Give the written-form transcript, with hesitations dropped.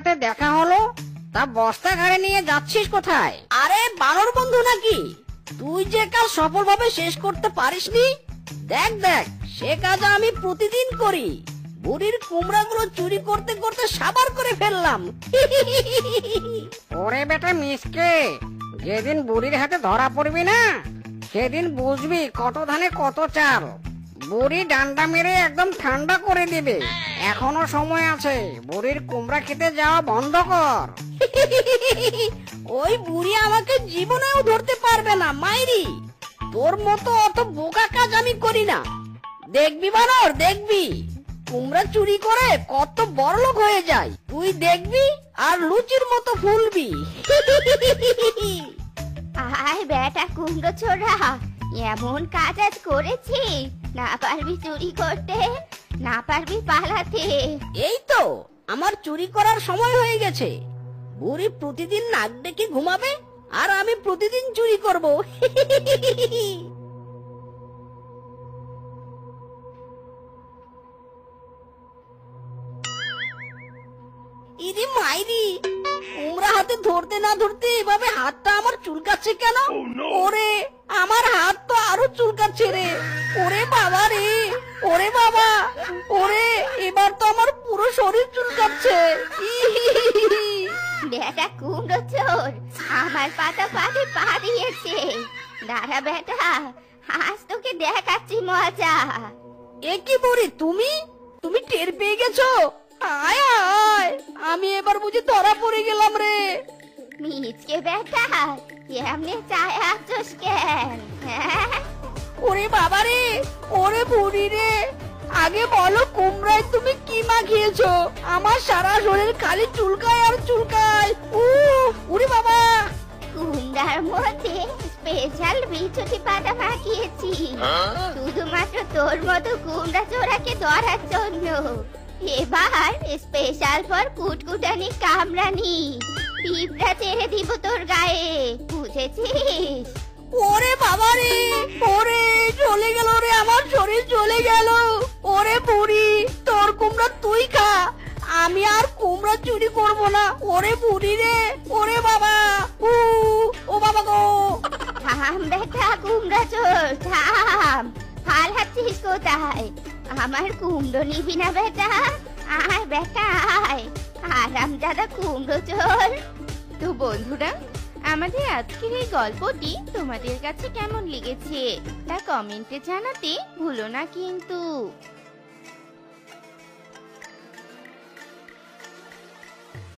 হাঁটতে দেখা হলো, তা বস্তা ঘাড়ে নিয়ে যাচ্ছিস কোথায়? আরে বানর বন্ধু নাকি? তুই যে কাজ সফলভাবে শেষ করতে পারিসনি, দেখ দেখ সে কাজ আমি প্রতিদিন করি। বুড়ির কুমড়াগুলো চুরি করতে করতে সাবার করে ফেললাম। ওরে বেটা মিসকে, যেদিন বুড়ির হাতে ধরা পড়বি না, সেদিন বুঝবি কত ধানে কত চাল। বুড়ি ডান্ডা মেরে একদম ঠান্ডা করে দিবে। এখনো সময় আছে, বুড়ির কুমড়া খেতে যাওয়া বন্ধ কর। ওই বুড়ি আমাকে জীবনেও ধরতে পারবে না মাইরি। তোর মতো অত বোকা কাজ আমি করি না। দেখবি বানর, দেখবি কুমড়া চুরি করে কত বড়লোক হয়ে যায়। তুই দেখবি আর লুচির মতো ফুলবি। আয় বেটা কুমড়ো ছোড়া, এমন কাজ আজ করেছি, না পারবি চুরি করতে, না পারবি পালাতে। এই তো আমার চুরি করার সময় হয়ে গেছে। বুড়ি প্রতিদিন নাক ডেকে ঘুমাবে, আর আমি প্রতিদিন চুরি করব। ইদি মাইরি, কুমড়া হাতে ধরতে না ধরতে এভাবে হাতটা আমার চুলকাচ্ছে কেন? ওরে আমার হাত তো আরো চুলকাচ্ছে রে। ওরে বাবা রে, ওরে বাবা, ওরে এবার তো আমার পুরো শরীর চুলকাচ্ছে। বেটা কুমড়ো চোর, আমার পাতা পাতে পা দিয়েছে। দাঁড়া বেটা, আজ তোকে দেখাচ্ছি মজা। এ কি বুড়ি, তুমি তুমি টের পেয়ে গেছো? আয় আয়, আমি এবার বুঝি ধরা পড়ে গেলাম রে। মিচকে বেটা, এমনি চায় আসছস কেন? হ্যাঁ? ওরে বাবা রে, ওরে বুড়ি রে, আগে বলো কুমড়ায় তুমি কি মাখিয়েছো? আমার সারা শরীর খালি চুলকায় আর চুলকায়। ওরে বাবা, কুমড়ার মধ্যে স্পেশাল বিছুটি পাতা মাখিয়েছি, শুধুমাত্র তোর মতো কুমড়া চোরাকে ধরার জন্য। এবার স্পেশাল ফর কুটকুটানি কামড়ানি পিঁপড়া ছেড়ে দিব তোর গায়ে, বুঝেছিস? ওরে বাবা রে, ওরে চলে গেল রে, আমার শরীর চলে গেল। ওরে বুড়ি, তোর কুমড়া তুই খা, আমি আর কুমড়া চুরি করব না। ওরে বুড়ি রে, ওরে বাবা, ও বাবা গো। থাম বেটা কুমড়া চোর, থাম। পালাচ্ছিস কোথায়? আমার কুমড়ো নিবি না বেটা? আয় বেটা আয়, আরামজাদা কুমড়ো চোর। তো বন্ধুরা, আমাদের আজকের এই গল্পটি তোমাদের কাছে কেমন লেগেছে তা কমেন্টে জানাতে ভুলো না কিন্তু।